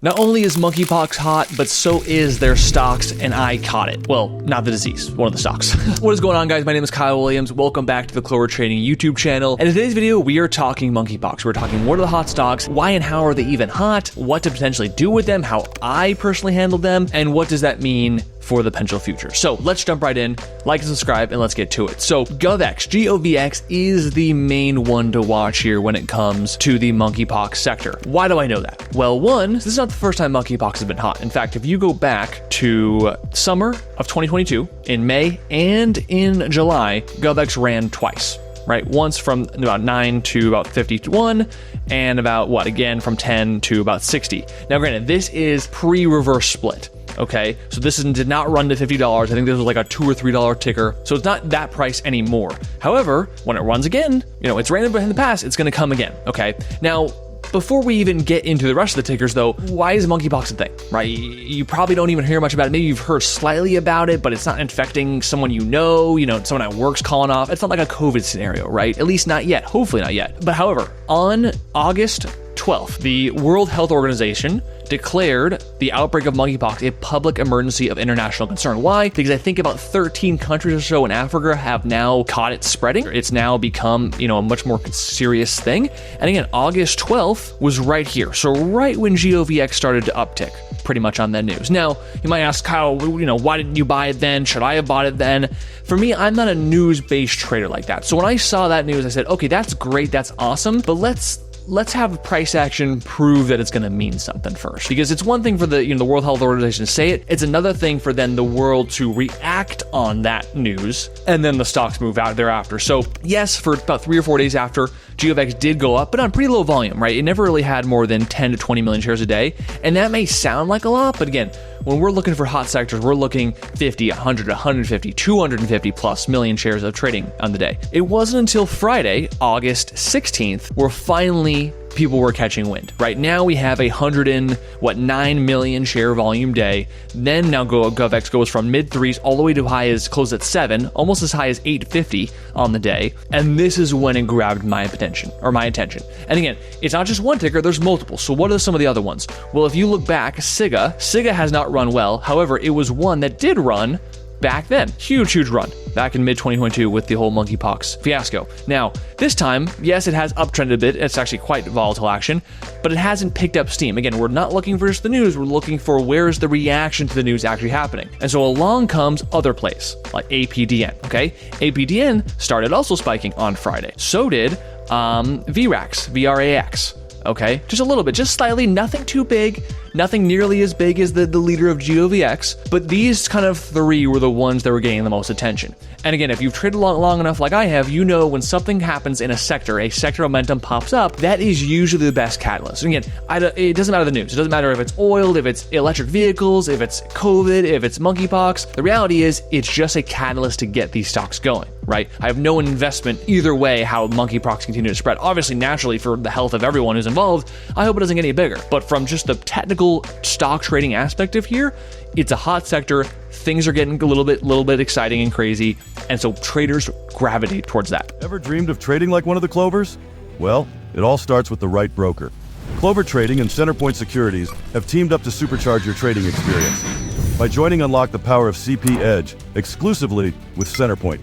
Not only is monkeypox hot, but so is their stocks, and I caught it. Well, not the disease, one of the stocks. What is going on, guys? My name is Kyle Williams. Welcome back to the Clover Trading YouTube channel. And in today's video, we are talking monkeypox. We're talking what are the hot stocks, why and how are they even hot, what to potentially do with them, how I personally handled them, and what does that mean for the potential future. So let's jump right in, like and subscribe, and let's get to it. So Govx, Govx is the main one to watch here when it comes to the monkeypox sector. Why do I know that? Well, one, this is not the first time monkeypox has been hot. In fact, if you go back to summer of 2022, in May and in July, Govx ran twice. Right, once from about 9 to about 51, and about again from 10 to about 60. Now, granted, this is pre-reverse split. Okay, so this did not run to $50. I think this was like a $2 or $3 ticker, so it's not that price anymore. However, when it runs again, it's ran in the past, it's going to come again. Okay, now, before we even get into the rest of the tickers, though, why is monkeypox a thing, right? You probably don't even hear much about it. Maybe you've heard slightly about it, but it's not infecting someone someone at work's calling off. It's not like a COVID scenario, right? At least not yet. Hopefully not yet. But however, on August 12th, the World Health Organization declared the outbreak of monkeypox a public emergency of international concern. Why? Because I think about 13 countries or so in Africa have now caught it spreading. It's now become, a much more serious thing. And again, August 12th was right here. So right when Govx started to uptick pretty much on that news. Now, you might ask, Kyle, why didn't you buy it then? Should I have bought it then? For me, I'm not a news-based trader like that. So when I saw that news, I said, okay, that's great, that's awesome, but let's have price action prove that it's going to mean something first. Because it's one thing for the the World Health Organization to say it. It's another thing for then the world to react on that news, and then the stocks move out thereafter. So yes, for about 3 or 4 days after, Govx did go up, but on pretty low volume, right? It never really had more than 10 to 20 million shares a day. And that may sound like a lot, but again, when we're looking for hot sectors, we're looking 50, 100, 150, 250 plus million shares of trading on the day. It wasn't until Friday, August 16th, where finally people were catching wind. Right now we have 9 million share volume day. Then now Govx goes from mid threes all the way to high as close at 7, almost as high as 850 on the day. And this is when it grabbed my attention. And again, it's not just one ticker, there's multiple. So what are some of the other ones? Well, if you look back, SIGA has not run well. However, it was one that did run back then. Huge run back in mid-2022 with the whole monkeypox fiasco. Now, this time, yes, it has uptrended a bit. It's actually quite volatile action, but it hasn't picked up steam. Again, we're not looking for just the news. We're looking for where's the reaction to the news actually happening. And so along comes other plays like Apdn, okay? Apdn started also spiking on Friday. So did Vrax, V-R-A-X. Okay, just a little bit, just slightly, nothing too big, nothing nearly as big as the leader of Govx, but these kind of three were the ones that were getting the most attention. And again, if you've traded long enough like I have, when something happens in a sector momentum pops up, that is usually the best catalyst. And again, it doesn't matter the news. It doesn't matter if it's oil, if it's electric vehicles, if it's COVID, if it's monkeypox. The reality is it's just a catalyst to get these stocks going, right? I have no investment either way how monkeypox continue to spread. Obviously, naturally, for the health of everyone who's involved, I hope it doesn't get any bigger. But from just the technical stock trading aspect of here, it's a hot sector. Things are getting a little bit exciting and crazy, and so traders gravitate towards that. Ever dreamed of trading like one of the Clovers? Well, it all starts with the right broker. Clover Trading and Centerpoint Securities have teamed up to supercharge your trading experience. By joining Unlock the Power of CP Edge exclusively with Centerpoint.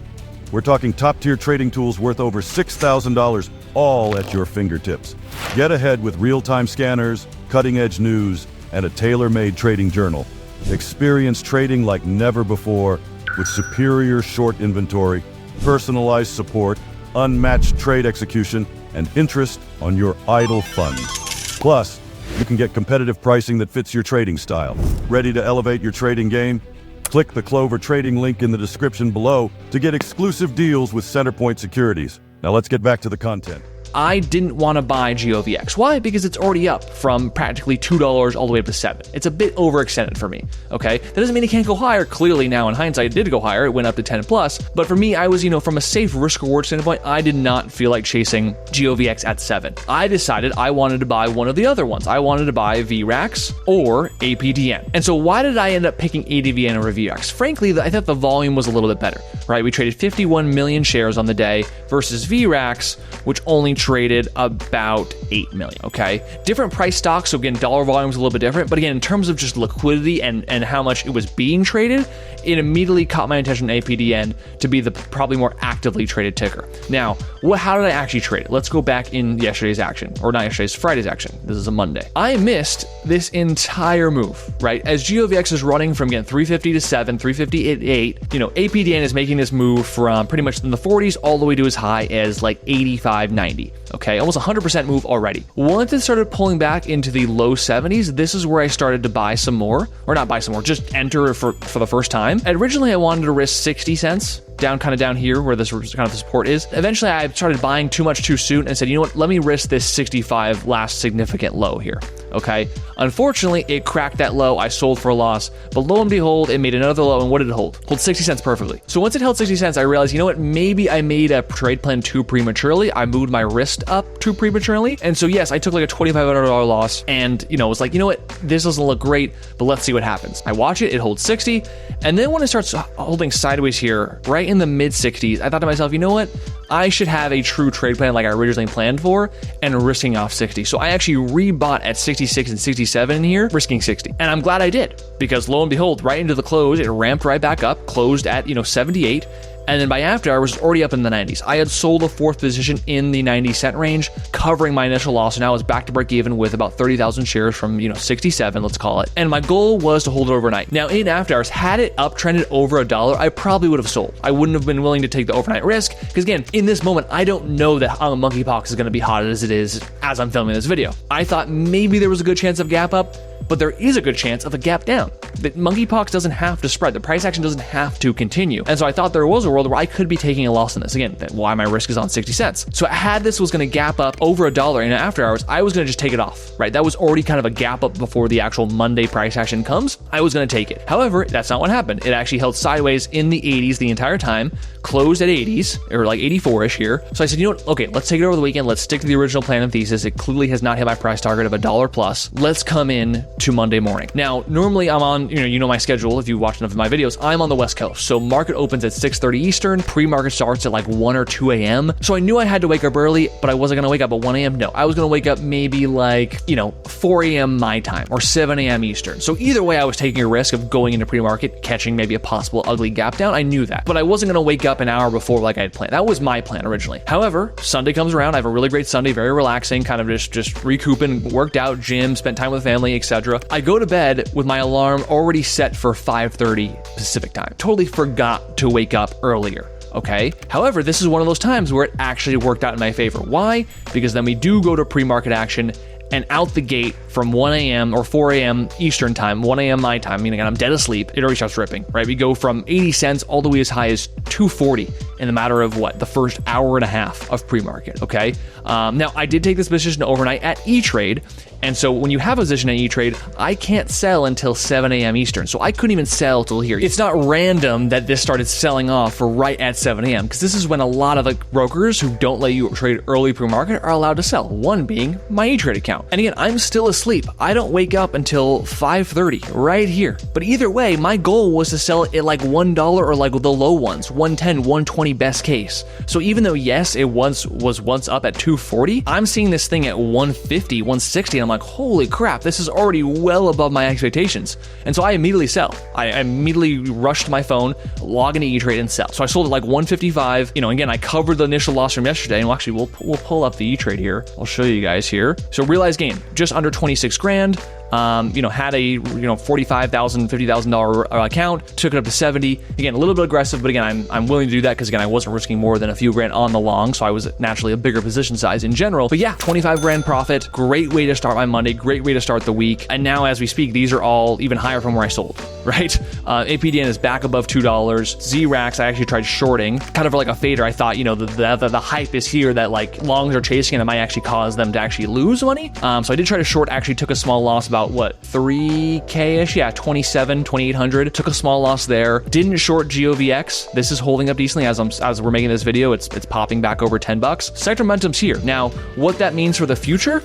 We're talking top-tier trading tools worth over $6,000, all at your fingertips. Get ahead with real-time scanners, cutting-edge news, and a tailor-made trading journal. Experience trading like never before with superior short inventory, personalized support, unmatched trade execution, and interest on your idle funds. Plus, you can get competitive pricing that fits your trading style. Ready to elevate your trading game? Click the Clover Trading link in the description below to get exclusive deals with Centerpoint Securities. Now let's get back to the content. I didn't want to buy Govx. Why? Because it's already up from practically $2 all the way up to $7. It's a bit overextended for me, okay? That doesn't mean it can't go higher. Clearly now in hindsight, it did go higher. It went up to 10 plus. But for me, I was, from a safe risk reward standpoint, I did not feel like chasing Govx at 7. I decided I wanted to buy one of the other ones. I wanted to buy Vrax or Apdn. And so why did I end up picking Apdn over Vrax? Frankly, I thought the volume was a little bit better, right? We traded 51 million shares on the day versus Vrax, which only traded about 8 million, okay? Different price stocks, so again, dollar volume is a little bit different, but again, in terms of just liquidity and how much it was being traded, it immediately caught my attention on Apdn to be the probably more actively traded ticker. Now, how did I actually trade it? Let's go back in yesterday's action, or not yesterday's, Friday's action. This is a Monday. I missed this entire move, right? As Govx is running from, again, 350 to 7, 350 to 8, Apdn is making this move from pretty much in the 40s all the way to as high as like 85, 90, okay? Almost 100% move already. Once it started pulling back into the low 70s, this is where I started to buy some more, or not buy some more, just enter for the first time. Originally, I wanted to risk 60 cents, down here where this kind of the support is. Eventually, I started buying too much too soon and said, you know what, let me risk this 65 last significant low here, okay? Unfortunately, it cracked that low. I sold for a loss, but lo and behold, it made another low, and what did it hold? Hold 60 cents perfectly. So once it held 60 cents, I realized, you know what, maybe I made a trade plan too prematurely. I moved my risk up too prematurely. And so yes, I took like a $2,500 loss and, was like, you know what, this doesn't look great, but let's see what happens. I watch it, it holds 60. And then when it starts holding sideways here, right in the mid 60s, I thought to myself, you know what? I should have a true trade plan like I originally planned for and risking off 60. So I actually rebought at 66 and 67 in here, risking 60. And I'm glad I did, because lo and behold, right into the close, it ramped right back up, closed at, 78. And then by after hours, it was already up in the 90s. I had sold a fourth position in the 90-cent range, covering my initial loss. And now I was back to break even with about 30,000 shares from, 67, let's call it. And my goal was to hold it overnight. Now, in after hours, had it uptrended over $1, I probably would have sold. I wouldn't have been willing to take the overnight risk, because again, in this moment, I don't know that Monkeypox is going to be hot as it is as I'm filming this video. I thought maybe there was a good chance of gap up, but there is a good chance of a gap down. The Monkeypox doesn't have to spread. The price action doesn't have to continue. And so I thought there was a world where I could be taking a loss in this. Again, that's why my risk is on 60 cents. So had this was going to gap up over $1 in after hours, I was going to just take it off, right? That was already kind of a gap up before the actual Monday price action comes. I was going to take it. However, that's not what happened. It actually held sideways in the 80s the entire time, closed at 80s, or like 84-ish here. So I said, you know what? Okay, let's take it over the weekend. Let's stick to the original plan and thesis. It clearly has not hit my price target of $1 plus. Let's come in to Monday morning. Now, normally I'm on, my schedule. If you watch enough of my videos, I'm on the West Coast. So market opens at 6:30 Eastern. Pre-market starts at like 1 or 2 a.m. So I knew I had to wake up early, but I wasn't going to wake up at 1 a.m. No, I was going to wake up maybe like, 4 a.m. my time or 7 a.m. Eastern. So either way, I was taking a risk of going into pre-market, catching maybe a possible ugly gap down. I knew that, but I wasn't going to wake up an hour before like I had planned. That was my plan originally. However, Sunday comes around. I have a really great Sunday, very relaxing, kind of just recouping, worked out, gym, spent time with family, etc. I go to bed with my alarm already set for 5:30 Pacific time. Totally forgot to wake up earlier. Okay. However, this is one of those times where it actually worked out in my favor. Why? Because then we do go to pre-market action, and out the gate from 1 a.m. or 4 a.m. Eastern time, 1 a.m. my time, meaning I'm dead asleep, it already starts ripping, right? We go from 80 cents all the way as high as 240 in the matter of the first hour and a half of pre-market, okay? Now, I did take this position overnight at E-Trade, and so when you have a position at E-Trade, I can't sell until 7 a.m. Eastern, so I couldn't even sell till here. It's not random that this started selling off for right at 7 a.m., because this is when a lot of brokers who don't let you trade early pre-market are allowed to sell, one being my E-Trade account. And again, I'm still asleep. I don't wake up until 5:30 right here. But either way, my goal was to sell it at like $1 or like the low ones, 110, 120 best case. So even though, yes, it was once up at 240, I'm seeing this thing at 150, 160, and I'm like, holy crap, this is already well above my expectations. And so I immediately sell. I immediately rushed my phone, log into E-Trade and sell. So I sold at like 155. Again, I covered the initial loss from yesterday, and actually we'll pull up the E-Trade here. I'll show you guys here. So realized gain, just under 26 grand. Had a $45,000, $50,000 account, took it up to 70. Again, a little bit aggressive, but again, I'm willing to do that because again, I wasn't risking more than a few grand on the long, so I was naturally a bigger position size in general. But yeah, 25 grand profit, great way to start my Monday, great way to start the week. And now as we speak, these are all even higher from where I sold, right? Apdn is back above $2. Vrax, I actually tried shorting, kind of like a fader. I thought, the hype is here that like longs are chasing and it might actually cause them to actually lose money. So I did try to short, actually took a small loss about 3K-ish? Yeah, 2,800. Took a small loss there. Didn't short Govx. This is holding up decently as we're making this video. It's popping back over $10. Sector momentum's here. Now, what that means for the future,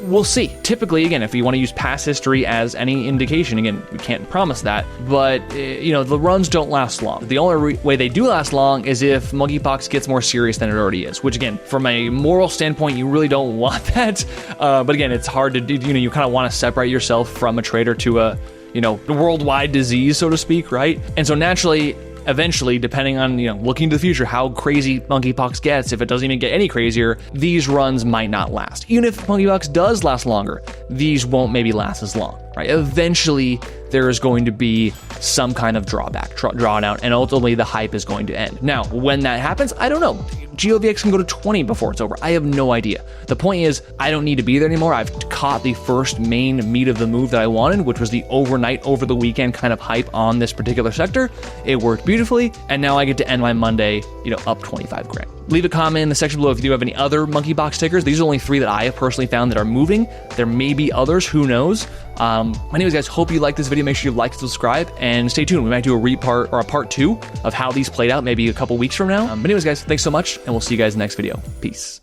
we'll see. Typically, again, if you want to use past history as any indication, again, we can't promise that, but the runs don't last long. The only way they do last long is if monkeypox gets more serious than it already is, which again, from a moral standpoint, you really don't want that. But again, it's hard to do, you kind of want to separate yourself from a trade or to a worldwide disease, so to speak, right? And so naturally, eventually, depending on, looking to the future, how crazy monkeypox gets, if it doesn't even get any crazier, these runs might not last. Even if monkeypox does last longer, these won't maybe last as long, right? Eventually, there is going to be some kind of drawdown, and ultimately the hype is going to end. Now, when that happens, I don't know. Govx can go to 20 before it's over. I have no idea. The point is, I don't need to be there anymore. I've caught the first main meat of the move that I wanted, which was the overnight, over the weekend kind of hype on this particular sector. It worked beautifully, and now I get to end my Monday, up 25 grand. Leave a comment in the section below if you do have any other monkeypox tickers. These are only 3 that I have personally found that are moving. There may be others, who knows? Anyways, guys, hope you liked this video. Make sure you like, subscribe, and stay tuned. We might do a part 2 of how these played out, maybe a couple weeks from now. But anyways, guys, thanks so much, and we'll see you guys in the next video. Peace.